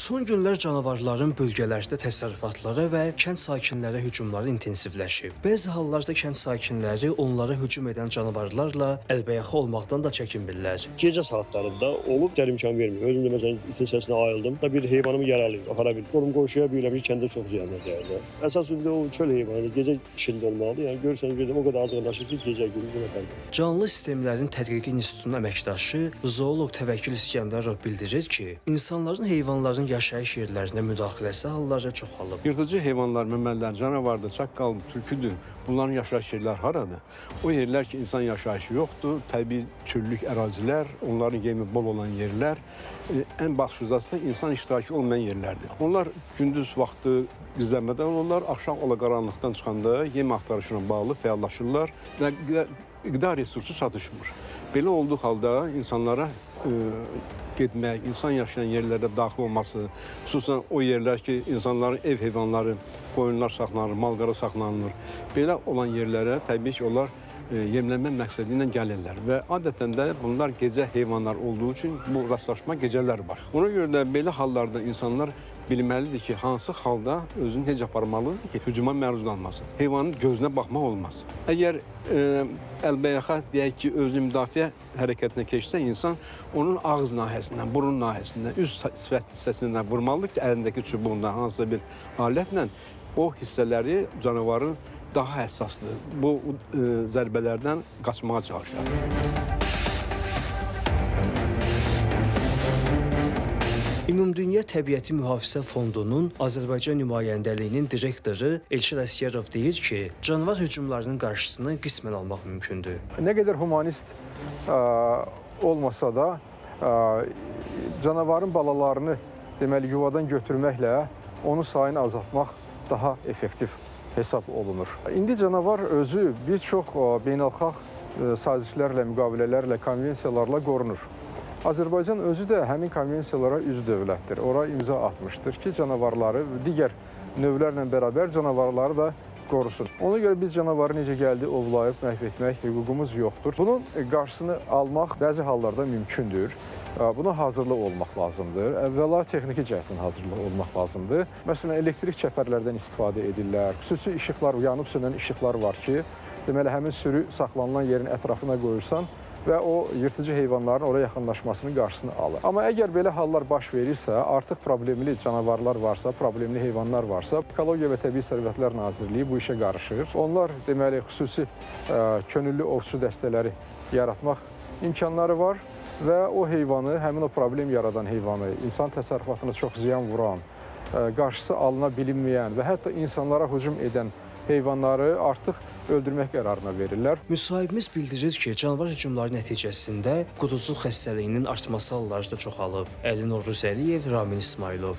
Son günlər canavarların bölgələrdə təsərrüfatlara və kənd sakinlərə hücumları intensivləşib. Bəzi hallarda kənd sakinləri onlara hücum edən canavarlarla əlbəyaxa olmaqdan da çəkinmirlər. Gecə saatlarında olub gəl imkan vermir. Özüm də məsələn itin səsinə ayıldım da bir heyvanımı yaralayıb, apara bildim. Qorum qoşuya bilirəm ki, kəndə çox ziyanlar dəyirlər. Əsasında o çöl heyvanı gecə içində olmalıdır. Yəni görürsən ki, o qədər azğınlaşır ki, gecə gündüz deməkdir. Canlı sistemlərin Tədqiqi İnstitutunun əməkdaşı zooloq Təvəkkül İskəndərov bildirir ki, insanların heyvanların yaşayış yerlərinə müdaxiləsi halları çoxalıb. Yırtıcı heyvanlar, məməlilər, canavardır, çaqqal, tülküdür. Bunların yaşayış yerləri haradır? O yerlər ki, insan yaşayışı yoxdur, təbii çöllük ərazilər, onların yemi bol olan yerlər, ən başlıcası da insan iştirakı olmayan yerlərdir. Onlar gündüz vaxtı gizlənmədən olurlar, axşam qaranlıqdan çıxanda yem axtarışına bağlı fəallaşırlar və qida resursu çatışmır. Belə olduğu halda insanlara getmək, insan yaşayan yerlərdə daxil olması, xüsusən o yerlər ki, insanların ev heyvanları, qoyunlar saxlanılır, malqara saxlanılır. Belə olan yerlərə təbii ki, onlar yemlənmə məqsədi ilə gəlirlər və adətən də bunlar gecə heyvanlar olduğu üçün bu rastlaşma gecələr var. Ona görə də belə hallarda insanlar bilməlidir ki, hansı halda özünü necə aparmalıdır ki, hücuma məruz qalmasın. Heyvanın gözünə baxmaq olmaz. Əgər əlbəyaxa deyək ki, özünü müdafiə hərəkətinə keçsə insan onun ağız nahiyəsindən, burun nahiyəsindən, üz sifət hissəsindən vurmalıdır ki, əlindəki çubuğundan hansısa bir alətlə o hissələri canavarın daha həssasdır. Bu zərbələrdən qaçmağa çalışır. Ümumdünya Təbiəti Mühafizə Fondunun Azərbaycan nümayəndəliyinin direktoru Elşir Əsgərov deyir ki, canavar hücumlarının qarşısını qismən almaq mümkündür. Nə qədər humanist olmasa da, canavarın balalarını deməli yuvadan götürməklə onun sayını azaltmaq daha effektiv hesab olunur. İndi canavar özü bir çox beynəlxalq sazişlərlə, müqavilələrlə, konvensiyalarla qorunur. Azərbaycan özü də həmin konvensiyalara üzv dövlətdir. Ora imza atmışdır ki, canavarları, digər növlərlə bərabər canavarları da qorusun. Ona görə biz canavarı necə gəldi, ovlayıb, məhv etmək hüququmuz yoxdur. Bunun qarşısını almaq bəzi hallarda mümkündür. Buna hazırlıq olmaq lazımdır. Əvvəla texniki cəhətdən hazırlıq olmaq lazımdır. Məsələn, elektrik çəpərlərdən istifadə edirlər. Xüsusi işıqlar, yanıb sönən işıqlar var ki, deməli, həmin sürü saxlanılan yerin ətrafına qoyursan və o yırtıcı heyvanların oraya yaxınlaşmasının qarşısını alır. Amma əgər belə hallar baş verirsə, artıq problemli canavarlar varsa, problemli heyvanlar varsa, Ekologiya və Təbii Sərvətlər Nazirliyi bu işə qarışır. Onlar deməli xüsusi könüllü ovçu dəstələri yaratmaq imkanları var və o heyvanı, həmin o problem yaradan heyvanı, insan təsərrüfatına çox ziyan vuran, qarşısı alına bilinməyən və hətta insanlara hücum edən heyvanları artıq öldürmək qərarına verirlər. Müsahibimiz bildirir ki, canavar hücumları nəticəsində quduculuq xəstəliyinin artması halları da çoxalıb. Əlin Oğuz Əliyev, Ramin İsmailov.